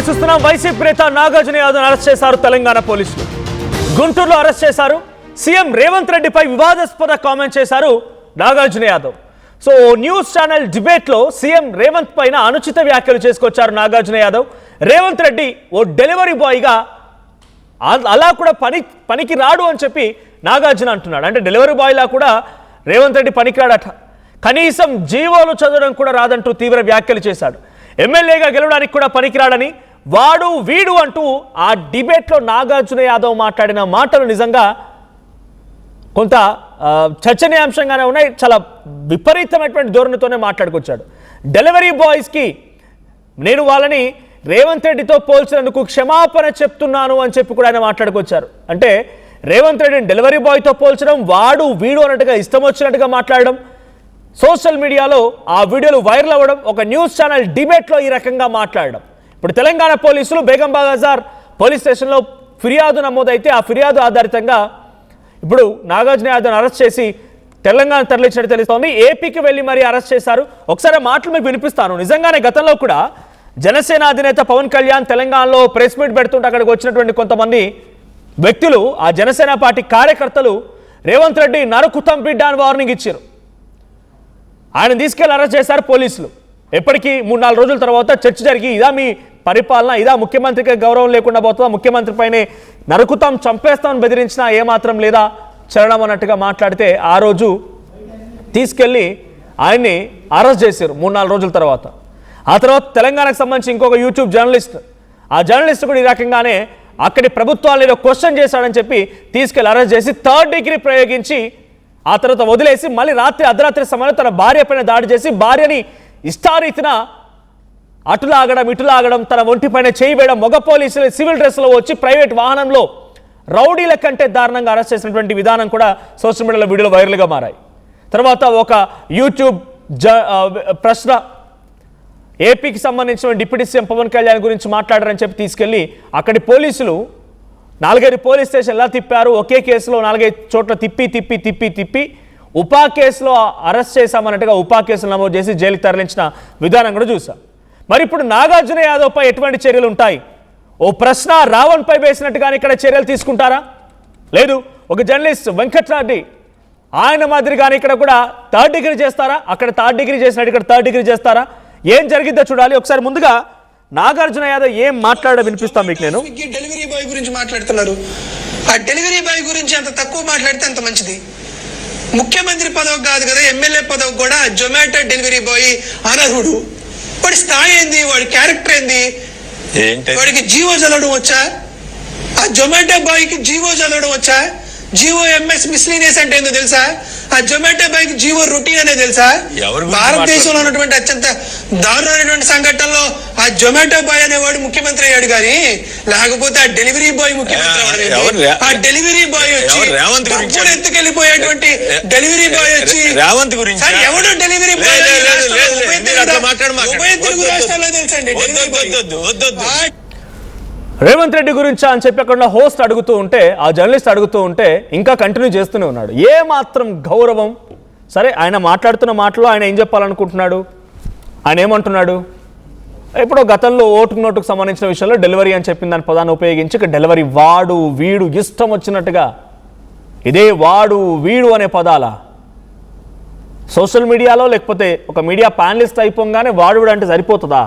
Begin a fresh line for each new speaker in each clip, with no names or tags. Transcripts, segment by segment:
Breaking చూస్తున్నాం. YCP నేత Nagarjuna Yadav arrest చేశారు తెలంగాణ పోలీసులు. గుంటూరులో అరెస్ట్ చేశారు. సీఎం రేవంత్ రెడ్డిపై వివాదాస్పద కామెంట్ చేశారు Nagarjuna Yadav. So news channel డిబేట్లో సీఎం రేవంత్ పైన అనుచిత వ్యాఖ్యలు చేసుకొచ్చారు నాగార్జున యాదవ్. రేవంత్ రెడ్డి ఓ డెలివరీ బాయ్గా అలా కూడా పనికి రాడు అని చెప్పి నాగార్జున అంటున్నాడు. అంటే డెలివరీ బాయ్లా కూడా రేవంత్ రెడ్డి పనికిరాడట, కనీసం జీవోలు చదవడం కూడా రాదంటూ తీవ్ర వ్యాఖ్యలు చేశాడు. ఎమ్మెల్యేగా గెలవడానికి కూడా పనికిరాడని, వాడు వీడు అంటూ ఆ డిబేట్లో నాగార్జున యాదవ్ మాట్లాడిన మాటలు నిజంగా కొంత చర్చనీయాంశంగానే ఉన్నాయి. చాలా విపరీతమైనటువంటి ధోరణితోనే మాట్లాడుకొచ్చాడు. డెలివరీ బాయ్స్కి నేను వాళ్ళని రేవంత్ రెడ్డితో పోల్చినందుకు క్షమాపణ చెప్తున్నాను అని చెప్పి కూడా ఆయన మాట్లాడుకొచ్చారు. అంటే రేవంత్ రెడ్డిని డెలివరీ బాయ్తో పోల్చడం, వాడు వీడు అన్నట్టుగా ఇష్టం వచ్చినట్టుగా మాట్లాడడం, సోషల్ మీడియాలో ఆ వీడియోలు వైరల్ అవ్వడం, ఒక న్యూస్ ఛానల్ డిబేట్లో ఈ రకంగా మాట్లాడడం. ఇప్పుడు తెలంగాణ పోలీసులు బేగం బజార్ పోలీస్ స్టేషన్లో ఫిర్యాదు నమోదైతే ఆ ఫిర్యాదు ఆధారితంగా ఇప్పుడు నాగార్జున యాదవ్ని అరెస్ట్ చేసి తెలంగాణ తరలించినట్టు తెలుస్తోంది. ఏపీకి వెళ్ళి మరీ అరెస్ట్ చేశారు. ఒకసారి మాటలు మీకు వినిపిస్తాను. నిజంగానే గతంలో కూడా జనసేన అధినేత పవన్ కళ్యాణ్ తెలంగాణలో ప్రెస్ మీట్ పెడుతుంటే అక్కడికి వచ్చినటువంటి కొంతమంది వ్యక్తులు, ఆ జనసేన పార్టీ కార్యకర్తలు రేవంత్ రెడ్డి నరుకుతాం బిడ్డ అని వార్నింగ్ ఇచ్చారు. ఆయన తీసుకెళ్లి అరెస్ట్ చేశారు పోలీసులు. ఎప్పటికీ 3-4 రోజుల తర్వాత చర్చ జరిగి ఇదా మీ పరిపాలన, ఇదా ముఖ్యమంత్రికి గౌరవం లేకుండా పోతుందా, ముఖ్యమంత్రి పైనే నరుకుతాం చంపేస్తామని బెదిరించినా ఏమాత్రం లేదా చరణం అన్నట్టుగా మాట్లాడితే ఆ రోజు తీసుకెళ్ళి ఆయన్ని అరెస్ట్ చేశారు 3-4 రోజుల తర్వాత. ఆ తర్వాత తెలంగాణకు సంబంధించి ఇంకొక యూట్యూబ్ జర్నలిస్ట్, ఆ జర్నలిస్ట్ కూడా ఈ రకంగానే అక్కడి ప్రభుత్వాలు ఏదో క్వశ్చన్ చేశాడని చెప్పి తీసుకెళ్లి అరెస్ట్ చేసి 3rd డిగ్రీ ప్రయోగించి ఆ తర్వాత వదిలేసి మళ్ళీ అర్ధరాత్రి సమయంలో తన భార్య పైన దాడి చేసి భార్యని ఇష్టారీతిన అటులాగడం ఇటులాగడం, తన ఒంటిపైన చేయి వేయడం, మగ పోలీసులు సివిల్ డ్రెస్లో వచ్చి ప్రైవేట్ వాహనంలో రౌడీల కంటే దారుణంగా అరెస్ట్ చేసినటువంటి విధానం కూడా సోషల్ మీడియాలో వీడియోలు వైరల్గా మారాయి. తర్వాత ఒక యూట్యూబ్ ప్రశ్న ఏపీకి సంబంధించిన డిప్యూటీ సీఎం పవన్ కళ్యాణ్ గురించి మాట్లాడారని చెప్పి తీసుకెళ్లి అక్కడి పోలీసులు 4-5 పోలీస్ స్టేషన్ ఎలా తిప్పారు, ఒకే కేసులో 4-5 చోట్ల తిప్పి ఉపా కేసులో అరెస్ట్ చేశామన్నట్టుగా ఉపా కేసులు నమోదు చేసి జైలుకి తరలించిన విధానం కూడా చూసాం. మరి ఇప్పుడు నాగార్జున యాదవ్పై ఎటువంటి చర్యలు ఉంటాయి? ఓ ప్రశ్న రావణ్పై వేసినట్టుగానే ఇక్కడ చర్యలు తీసుకుంటారా? లేదు, ఒక జర్నలిస్ట్ వెంకట్రెడ్డి ఆయన మాదిరిగానే ఇక్కడ కూడా 3rd డిగ్రీ చేస్తారా? అక్కడ 3rd డిగ్రీ చేసినట్టు ఇక్కడ 3rd డిగ్రీ చేస్తారా? ఏం జరిగిద్దో చూడాలి. ఒకసారి ముందుగా నాగార్జున యాదవ్ ఏం మాట్లాడో వినిపిస్తాం మీకు. నేను
డెలివరీ బాయ్ గురించి మాట్లాడుతున్నారు. ఆ డెలివరీ బాయ్ గురించి అంత తక్కువ మాట్లాడితే అంత మంచిది. ముఖ్యమంత్రి పదవి కాదు కదా, ఎమ్మెల్యే పదవి కూడా జొమాటో డెలివరీ బాయ్ అనర్హుడు. వాడి స్థాయి ఏంది, వాడి క్యారెక్టర్ ఏంది, వాడికి జీవో చదవడం వచ్చా? ఆ జొమాటో బాయ్ కి జీవో చదవడం వచ్చా? జీవో ఎంఎస్ మిస్లీనియస్ అంటే ఏందో తెలుసా? ఆ జొమాటో బాయ్ కి జీవో రొటీన్ అనే తెలుసా? భారతదేశంలో ఉన్నటువంటి అత్యంత దారుణమైనటువంటి సంఘటనలో ఆ జొమాటో బాయ్ అనేవాడు ముఖ్యమంత్రి అయ్యాడు, కానీ లేకపోతే ఆ డెలివరీ బాయ్ ముఖ్యమంత్రి. ఆ డెలివరీ బాయ్ వచ్చి ఎత్తుకెళ్ళిపోయేటువంటి డెలివరీ బాయ్ వచ్చి
రేవంత్ గురించి
ఎవడు డెలివరీ బాయ్ ఉభయ తెలుగు రాష్ట్రాల్లో తెలుసండి.
రేవంత్ రెడ్డి గురించి అని చెప్పి అక్కడ హోస్ట్ అడుగుతూ ఉంటే, ఆ జర్నలిస్ట్ అడుగుతూ ఉంటే ఇంకా కంటిన్యూ చేస్తూనే ఉన్నాడు. ఏ మాత్రం గౌరవం? సరే, ఆయన మాట్లాడుతున్న మాటలో ఆయన ఏం చెప్పాలనుకుంటున్నాడు? ఆయన ఏమంటున్నాడు? ఇప్పుడు గతంలో ఓటుకు సంబంధించిన విషయంలో డెలివరీ అని చెప్పిన దాని పదాన్ని ఉపయోగించి ఇక్కడ డెలివరీ వాడు వీడు ఇష్టం వచ్చినట్టుగా ఇదే వాడు వీడు అనే పదాల సోషల్ మీడియాలో లేకపోతే ఒక మీడియా ప్యానలిస్ట్ అయిపోగానే వాడు వీడు అంటే సరిపోతుందా?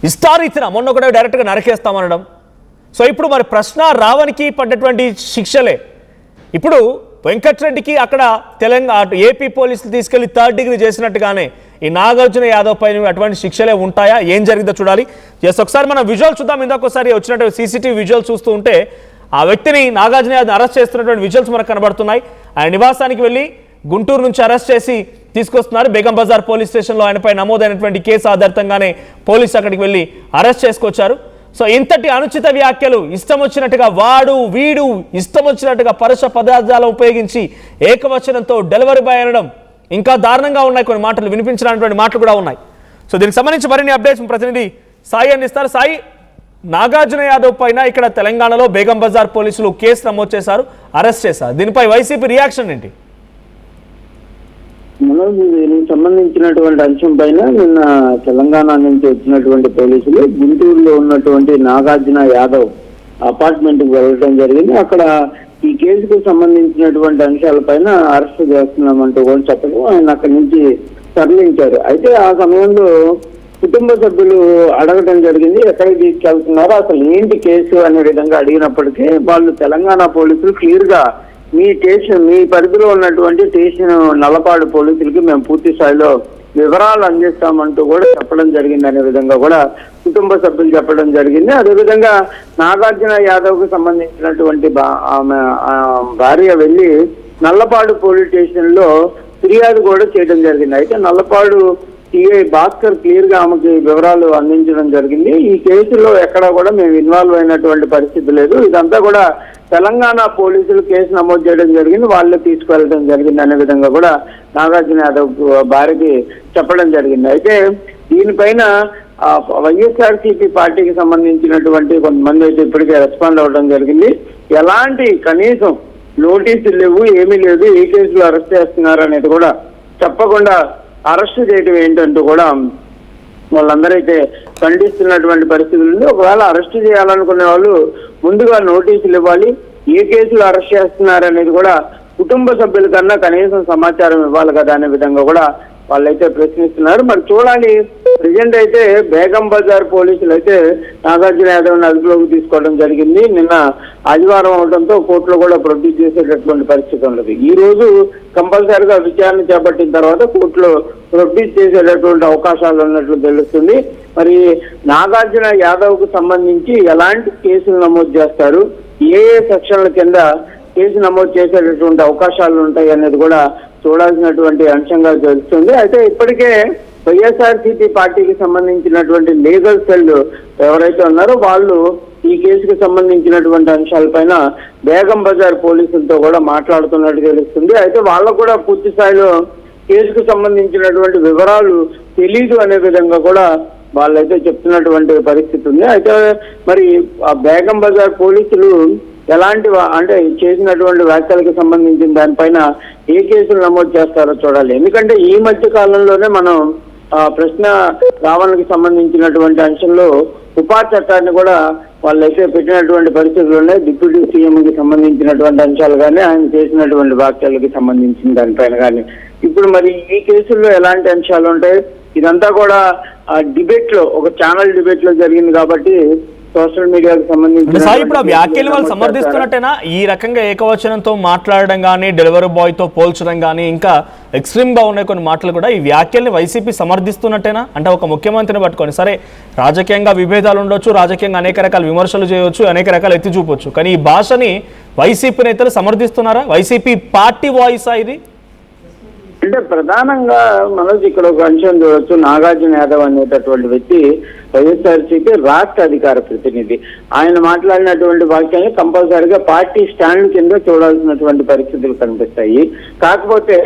ఇష్టారీతిన మొన్న కూడా డైరెక్ట్గా నరకేస్తామనడం. సో ఇప్పుడు మరి ప్రశ్న రావణ్కి పడ్డటువంటి శిక్షలే ఇప్పుడు వెంకట్రెడ్డికి అక్కడ తెలంగాణ ఏపీ పోలీసులు తీసుకెళ్లి 3rd డిగ్రీ చేసినట్టుగానే ఈ నాగార్జున యాదవ్ పైన అటువంటి శిక్షలే ఉంటాయా? ఏం జరిగిందో చూడాలి. జస్ట్ ఒకసారి మనం విజువల్ చూద్దాం. ఇందాకొకసారి వచ్చినట్టు సీసీటీవీ విజువల్ చూస్తూ ఉంటే ఆ వ్యక్తిని నాగార్జున యాదవ్ అరెస్ట్ చేస్తున్నటువంటి విజువల్స్ మనకు కనబడుతున్నాయి. ఆయన నివాసానికి వెళ్ళి గుంటూరు నుంచి అరెస్ట్ చేసి తీసుకొస్తున్నారు. బేగం బజార్ పోలీస్ స్టేషన్లో ఆయనపై నమోదైనటువంటి కేసు ఆధారితంగానే పోలీసు అక్కడికి వెళ్ళి అరెస్ట్ చేసుకొచ్చారు. సో ఇంతటి అనుచిత వ్యాఖ్యలు, ఇష్టం వచ్చినట్టుగా వాడు వీడు ఇష్టం వచ్చినట్టుగా పరుష పదార్థాలు ఉపయోగించి ఏకవచనంతో డెలివరీ బాయ్ అనడం, ఇంకా దారుణంగా ఉన్నాయి. కొన్ని మాటలు వినిపించినటువంటి మాటలు కూడా ఉన్నాయి. సో దీనికి సంబంధించి మరిన్ని అప్డేట్స్ ప్రతినిధి సాయి అందిస్తారు. సాయి, నాగార్జున యాదవ్ పైన ఇక్కడ తెలంగాణలో బేగం బజార్ పోలీసులు కేసు నమోదు చేశారు, అరెస్ట్ చేశారు. దీనిపై వైసీపీ రియాక్షన్ ఏంటి?
మనోజ్, దీనికి సంబంధించినటువంటి అంశం పైన నిన్న తెలంగాణ నుంచి వచ్చినటువంటి పోలీసులు గుంటూరులో ఉన్నటువంటి నాగార్జున యాదవ్ అపార్ట్మెంట్ కి వెళ్ళడం జరిగింది. అక్కడ ఈ కేసుకు సంబంధించినటువంటి అంశాలపైన అరెస్ట్ చేస్తున్నామంటూ కూడా చెప్పడం ఆయన అక్కడి నుంచి తరలించారు. అయితే ఆ సమయంలో కుటుంబ సభ్యులు అడగడం జరిగింది, ఎక్కడికి తీసుకెళ్తున్నారు, అసలు ఏంటి కేసు అనే విధంగా అడిగినప్పటికీ వాళ్ళు తెలంగాణ పోలీసులు క్లియర్ గా మీ పరిధిలో ఉన్నటువంటి స్టేషన్ నల్లపాడు పోలీసులకి మేము పూర్తి స్థాయిలో వివరాలు అందిస్తామంటూ కూడా చెప్పడం జరిగింది అనే విధంగా కూడా కుటుంబ సభ్యులు చెప్పడం జరిగింది. అదేవిధంగా నాగార్జున యాదవ్ కు సంబంధించినటువంటి ఆమె భార్య వెళ్లి నల్లపాడు పోలీస్ స్టేషన్ లో ఫిర్యాదు కూడా చేయడం జరిగింది. అయితే నల్లపాడు సిఐ భాస్కర్ క్లియర్ గా ఆమెకి వివరాలు అందించడం జరిగింది. ఈ కేసులో ఎక్కడా కూడా మేము ఇన్వాల్వ్ అయినటువంటి పరిస్థితి లేదు, ఇదంతా కూడా తెలంగాణ పోలీసులు కేసు నమోదు చేయడం జరిగింది, వాళ్ళే తీసుకువెళ్ళడం జరిగింది అనే విధంగా కూడా నాగార్జున యాదవ్ భార్యకి చెప్పడం జరిగింది. అయితే దీనిపైన వైఎస్ఆర్సీపీ పార్టీకి సంబంధించినటువంటి కొంతమంది అయితే ఇప్పటికే రెస్పాండ్ అవ్వడం జరిగింది. ఎలాంటి కనీసం నోటీసులు లేవు, ఏమీ లేదు, ఏ కేసులో అరెస్ట్ చేస్తున్నారు అనేది కూడా చెప్పకుండా అరెస్ట్ చేయడం ఏంటంటూ కూడా వాళ్ళందరైతే ఖండిస్తున్నటువంటి పరిస్థితులు ఉంది. ఒకవేళ అరెస్ట్ చేయాలనుకునే వాళ్ళు ముందుగా నోటీసులు ఇవ్వాలి, ఏ కేసులు అరెస్ట్ చేస్తున్నారు అనేది కూడా కుటుంబ సభ్యుల కన్నా కనీసం సమాచారం ఇవ్వాలి కదా అనే విధంగా కూడా వాళ్ళైతే ప్రశ్నిస్తున్నారు. మరి చూడాలి. ప్రజెంట్ అయితే బేగం బజార్ పోలీసులు అయితే నాగార్జున యాదవ్ని అదుపులోకి తీసుకోవడం జరిగింది. నిన్న ఆదివారం అవడంతో కోర్టులో కూడా ప్రొడ్యూస్ చేసేటటువంటి పరిస్థితి ఉండదు. ఈ రోజు కంపల్సరిగా విచారణ చేపట్టిన తర్వాత కోర్టులో ప్రొడ్యూస్ చేసేటటువంటి అవకాశాలు ఉన్నట్లు తెలుస్తుంది. మరి నాగార్జున యాదవ్ కు సంబంధించి ఎలాంటి కేసులు నమోదు చేస్తారు, ఏ సెక్షన్ల కింద కేసు నమోదు చేసేటటువంటి అవకాశాలు ఉంటాయి అనేది కూడా చూడాల్సినటువంటి అంశంగా తెలుస్తుంది. అయితే ఇప్పటికే వైఎస్ఆర్సీపీ పార్టీకి సంబంధించినటువంటి లీగల్ సెల్ ఎవరైతే ఉన్నారో వాళ్ళు ఈ కేసుకు సంబంధించినటువంటి అంశాలపైన బేగం బజార్ పోలీసులతో కూడా మాట్లాడుతున్నట్టు తెలుస్తుంది. అయితే వాళ్ళకు కూడా పూర్తి స్థాయిలో కేసుకు సంబంధించినటువంటి వివరాలు తెలీదు అనే విధంగా కూడా వాళ్ళైతే చెప్తున్నటువంటి పరిస్థితి ఉంది. అయితే మరి ఆ బేగం బజార్ పోలీసులు ఎలాంటి అంటే చేసినటువంటి వ్యాఖ్యలకు సంబంధించిన దానిపైన ఏ కేసులు నమోదు చేస్తారో చూడాలి. ఎందుకంటే ఈ మధ్య కాలంలోనే మనం ప్రశ్న రావణకి సంబంధించినటువంటి అంశంలో ఉపా చట్టాన్ని కూడా వాళ్ళైతే పెట్టినటువంటి పరిస్థితులు ఉన్నాయి. డిప్యూటీ సీఎంకి సంబంధించినటువంటి అంశాలు కానీ ఆయన చేసినటువంటి వ్యాఖ్యలకి సంబంధించిన దానిపైన కానీ ఇప్పుడు మరి ఈ కేసుల్లో ఎలాంటి అంశాలు ఉంటాయి, ఇదంతా కూడా డిబేట్ లో ఒక ఛానల్ డిబేట్ లో జరిగింది కాబట్టి సోషల్ మీడియాకి సంబంధించి
సార్ ఇప్పుడు ఆ వ్యాఖ్యలు వాళ్ళు సమర్థిస్తున్నట్టేనా? ఈ రకంగా ఏకవచనంతో మాట్లాడడం కానీ, డెలివరీ బాయ్ తో పోల్చడం కానీ, ఇంకా ఎక్స్ట్రీమ్ గా ఉన్నాయి కొన్ని మాటలు కూడా, ఈ వ్యాఖ్యల్ని వైసీపీ సమర్థిస్తున్నట్టేనా? అంటే ఒక ముఖ్యమంత్రిని పట్టుకొని, సరే రాజకీయంగా విభేదాలు ఉండొచ్చు, రాజకీయంగా అనేక రకాల విమర్శలు చేయవచ్చు, అనేక రకాలు ఎత్తి చూపొచ్చు, కానీ ఈ భాషని వైసీపీ నేతలు సమర్థిస్తున్నారా? వైసీపీ పార్టీ వాయిసా ఇది?
అంటే ప్రధానంగా మనోజ్ ఇక్కడ ఒక అంశం చూడొచ్చు. నాగార్జున యాదవ్ అనేటటువంటి వ్యక్తి వైఎస్ఆర్సీపీ రాష్ట్ర అధికార ప్రతినిధి. ఆయన మాట్లాడినటువంటి వాక్యాన్ని కంపల్సరిగా పార్టీ స్టాండ్ కింద చూడాల్సినటువంటి పరిస్థితులు కనిపిస్తాయి. కాకపోతే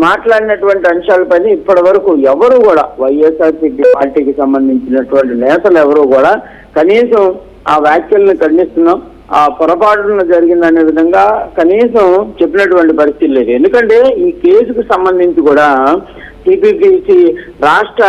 మాట్లాడినటువంటి అంశాలపైన ఇప్పటి వరకు ఎవరు కూడా వైఎస్ఆర్సీపీ పార్టీకి సంబంధించినటువంటి నేతలు ఎవరు కూడా కనీసం ఆ వ్యాఖ్యలను ఖండిస్తున్నాం, ఆ పొరపాటున జరిగిందనే విధంగా కనీసం చెప్పినటువంటి పరిస్థితి లేదు. ఎందుకంటే ఈ కేసుకు సంబంధించి కూడా టీపీసీ రాష్ట్ర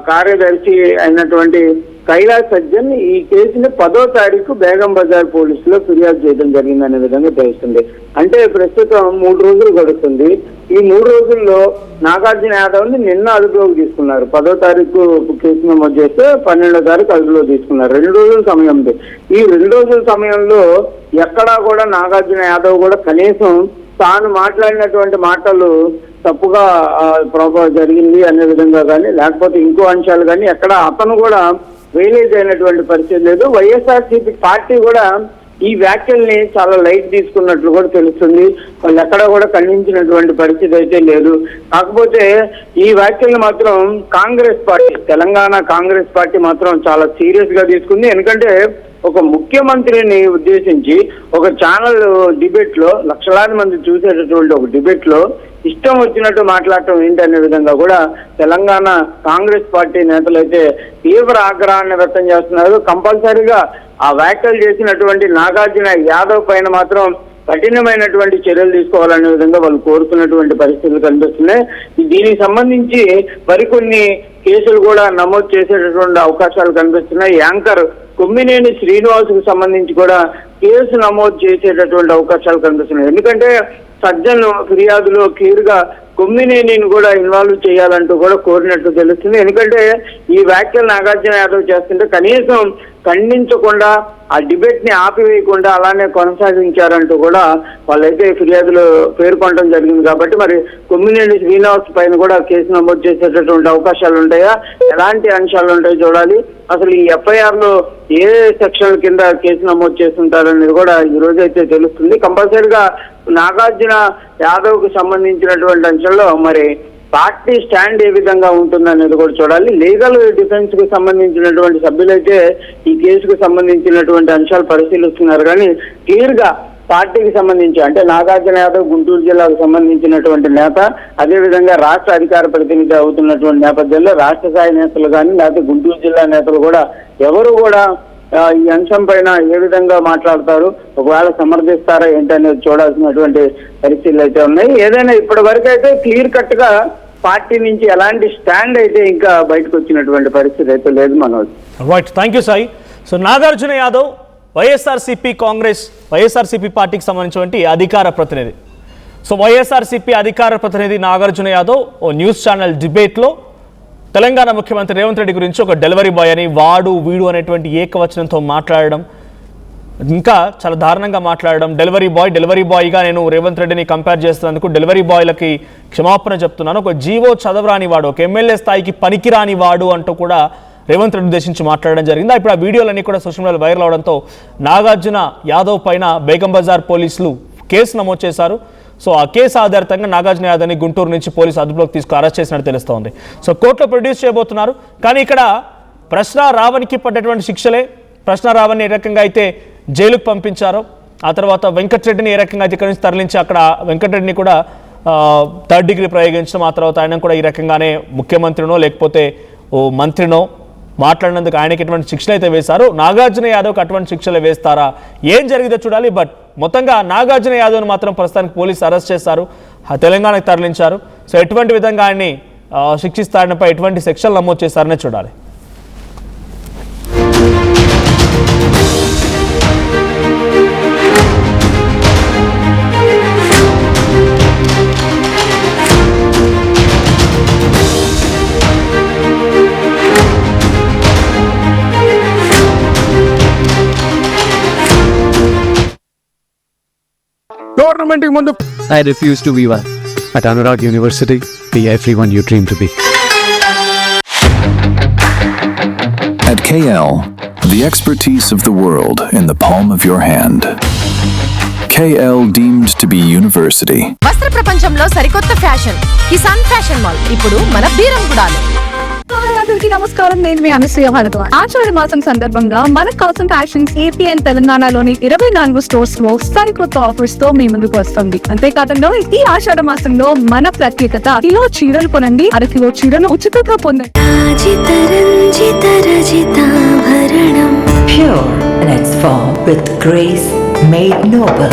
కార్యదర్శి అయినటువంటి కైలాస్ సజ్జన్ ఈ కేసుని 10వ తారీఖు బేగం బజార్ పోలీసులో ఫిర్యాదు చేయడం జరిగిందనే విధంగా తెలుస్తుంది. అంటే ప్రస్తుతం 3 రోజులు గడుస్తుంది. ఈ 3 రోజుల్లో నాగార్జున యాదవ్ని నిన్న అదుపులోకి తీసుకున్నారు. 10వ తారీఖు కేసు నమోదు చేస్తే 12వ తారీఖు అదుపులో తీసుకున్నారు. 2 రోజుల సమయం ఉంది. ఈ 2 రోజుల సమయంలో ఎక్కడా కూడా నాగార్జున యాదవ్ కూడా కనీసం తాను మాట్లాడినటువంటి మాటలు తప్పుగా జరిగింది అనే విధంగా కానీ, లేకపోతే ఇంకో అంశాలు కానీ ఎక్కడ అతను కూడా రియలైజ్ అయినటువంటి పరిస్థితి లేదు. వైఎస్ఆర్సీపీ పార్టీ కూడా ఈ వ్యాఖ్యల్ని చాలా లైట్ తీసుకున్నట్లు కూడా తెలుస్తుంది. వాళ్ళు ఎక్కడా కూడా ఖండించినటువంటి పరిస్థితి అయితే లేదు. కాకపోతే ఈ వ్యాఖ్యల్ని మాత్రం కాంగ్రెస్ పార్టీ, తెలంగాణ కాంగ్రెస్ పార్టీ మాత్రం చాలా సీరియస్ గా తీసుకుంది. ఎందుకంటే ఒక ముఖ్యమంత్రిని ఉద్దేశించి ఒక ఛానల్ డిబేట్ లో లక్షలాది మంది చూసేటటువంటి ఒక డిబేట్ లో ఇష్టం వచ్చినట్టు మాట్లాడటం ఏంటనే విధంగా కూడా తెలంగాణ కాంగ్రెస్ పార్టీ నేతలు అయితే తీవ్ర ఆగ్రహాన్ని వ్యక్తం చేస్తున్నారు. కంపల్సరీగా ఆ వ్యాఖ్యలు చేసినటువంటి నాగార్జున యాదవ్ పైన మాత్రం కఠినమైనటువంటి చర్యలు తీసుకోవాలనే విధంగా వాళ్ళు కోరుతున్నటువంటి పరిస్థితులు కనిపిస్తున్నాయి. దీనికి సంబంధించి మరికొన్ని కేసులు కూడా నమోదు చేసేటటువంటి అవకాశాలు కనిపిస్తున్నాయి. యాంకర్ కొమ్మినేని శ్రీనివాస్కు సంబంధించి కూడా కేసు నమోదు చేసేటటువంటి అవకాశాలు కనిపిస్తున్నాయి. ఎందుకంటే సజ్జన్ ఫిర్యాదులో క్లియర్ గా కొమ్మినేనిని కూడా ఇన్వాల్వ్ చేయాలంటూ కూడా కోరినట్టు తెలుస్తుంది. ఎందుకంటే ఈ వ్యాఖ్యలు నాగార్జున యాదవ్ చేస్తుంటే కనీసం ఖండించకుండా ఆ డిబేట్ ని ఆపివేయకుండా అలానే కొనసాగించారంటూ కూడా వాళ్ళైతే ఫిర్యాదులు పేర్కొనడం జరిగింది. కాబట్టి మరి కొమ్మినేని శ్రీనివాస్ పైన కూడా కేసు నమోదు చేసేటటువంటి అవకాశాలు ఉంటాయా, ఎలాంటి అంశాలు ఉంటాయో చూడాలి. అసలు ఈ ఎఫ్ఐఆర్ లో ఏ సెక్షన్ల కింద కేసు నమోదు చేస్తుంటారనేది కూడా ఈ రోజు అయితే తెలుస్తుంది. కంపల్సరీగా నాగార్జున యాదవ్ కు సంబంధించినటువంటి అంశంలో మరి పార్టీ స్టాండ్ ఏ విధంగా ఉంటుందనేది కూడా చూడాలి. లీగల్ డిఫెన్స్ కు సంబంధించినటువంటి సభ్యులైతే ఈ కేసుకు సంబంధించినటువంటి అంశాలు పరిశీలిస్తున్నారు. కానీ క్లియర్ గా పార్టీకి సంబంధించి అంటే నాగార్జున యాదవ్ గుంటూరు జిల్లాకు సంబంధించినటువంటి నేత, అదేవిధంగా రాష్ట్ర అధికార ప్రతినిధి అవుతున్నటువంటి నేపథ్యంలో రాష్ట్ర స్థాయి నేతలు కానీ లేకపోతే గుంటూరు జిల్లా నేతలు కూడా ఎవరు కూడా ఈ అంశం పైన ఏ విధంగా మాట్లాడతారు, ఒకవేళ సమర్థిస్తారా ఏంటనేది చూడాల్సినటువంటి పరిస్థితులు అయితే ఉన్నాయి. ఏదైనా ఇప్పటి వరకు అయితే క్లియర్ కట్ గా పార్టీ నుంచి ఎలాంటి స్టాండ్ అయితే ఇంకా బయటకు వచ్చినటువంటి పరిస్థితి అయితే లేదు Manoj.
Right, thank you Sai. So Nagarjuna Yadav YSRCP పార్టీకి సంబంధించినటువంటి అధికార ప్రతినిధి. సో వైఎస్ఆర్సీపీ అధికార ప్రతినిధి నాగార్జున యాదవ్ ఓ న్యూస్ ఛానల్ డిబేట్లో తెలంగాణ ముఖ్యమంత్రి రేవంత్ రెడ్డి గురించి ఒక డెలివరీ బాయ్ అని వాడు వీడు అనేటువంటి ఏకవచనంతో మాట్లాడడం, ఇంకా చాలా దారుణంగా మాట్లాడడం. డెలివరీ బాయ్గా నేను రేవంత్ రెడ్డిని కంపేర్ చేస్తున్నందుకు డెలివరీ బాయ్లకి క్షమాపణ చెప్తున్నాను, ఒక జీవో చదవరాని వాడు, ఒక ఎమ్మెల్యే స్థాయికి పనికిరాని వాడు అంటూ కూడా రేవంత్ రెడ్డి ఉద్దేశించి మాట్లాడడం జరిగింది. ఇప్పుడు ఆ వీడియోలన్నీ కూడా సోషల్ మీడియాలో వైరల్ అవడంతో నాగార్జున యాదవ్ పైన బేగం బజార్ పోలీసులు కేసు నమోదు చేశారు. సో ఆ కేసు ఆధారితంగా నాగార్జున యాదవ్ని గుంటూరు నుంచి పోలీసు అదుపులోకి తీసుకు అరెస్ట్ చేసినట్టు తెలుస్తోంది. సో కోర్టులో ప్రొడ్యూస్ చేయబోతున్నారు. కానీ ఇక్కడ ప్రశ్న రావణ్కి పడ్డటువంటి శిక్షలే, ప్రశ్న రావణ్ని ఏ రకంగా అయితే జైలుకు పంపించారో, ఆ తర్వాత వెంకటరెడ్డిని ఏ రకంగా అయితే ఇక్కడి నుంచి తరలించి అక్కడ వెంకటరెడ్డిని కూడా 3rd డిగ్రీ ప్రయోగించడం, ఆ తర్వాత ఆయన కూడా ఈ రకంగానే ముఖ్యమంత్రినో లేకపోతే ఓ మంత్రినో మాట్లాడినందుకు ఆయనకి ఎటువంటి శిక్షలు అయితే వేశారు, నాగార్జున యాదవ్కి అటువంటి శిక్షలు వేస్తారా, ఏం జరిగిందో చూడాలి. బట్ మొత్తంగా నాగార్జున యాదవ్ని మాత్రం ప్రస్తుతానికి పోలీసు అరెస్ట్ చేశారు, తెలంగాణకు తరలించారు. సో ఎటువంటి విధంగా ఆయన్ని శిక్షిస్తారనిపై ఎటువంటి సెక్షన్లు నమోదు చేశారనే చూడాలి.
Tournament mundu I refuse to be one. At Anurag University, be everyone you dream to be.
At KL, the expertise of the world in the palm of your hand. KL deemed to be university.
వస్త్ర ప్రపంచంలో సరికొత్త fashion Kisan fashion mall ఇప్పుడు మన బీరంగూడలో.
అందరికీ నమస్కారం, నేను మీ అనసూయ భరద్వాజ్. ఆషాఢ మాసం సందర్భంగా మన కాసం ఫ్యాషన్స్ ఏపీ అండ్ తెలంగాణలోని 24 స్టోర్స్ లో సరికొత్త ఆఫర్స్ తో మీ ముందుకు వస్తుంది. అంతేకాకుండా ఈ ఆషాఢ మాసంలో మన ప్రత్యేకత, కిలో చీరలు కొనండి, అరకిలో చీరలు ఉచితంగా పొందండి.
Pure in its form with grace made noble.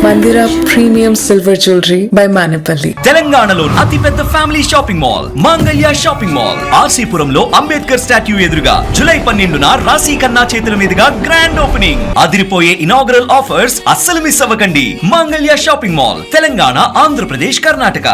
Mandira Premium Silver Jewelry by Manipali.
తెలంగాణలో అతిపెద్ద family shopping mall Mangalya shopping mall ఆర్సీపురంలో అంబేద్కర్ స్టాట్యూ ఎదురుగా జూలై 12న రాశి ఖన్నా చేతుల మీదుగా గ్రాండ్ ఓపెనింగ్. అదిరిపోయే ఇనాగరల్ ఆఫర్స్ అస్సలు మిస్ అవ్వకండి. Mangalya shopping mall, Telangana, Andhra Pradesh, Karnataka.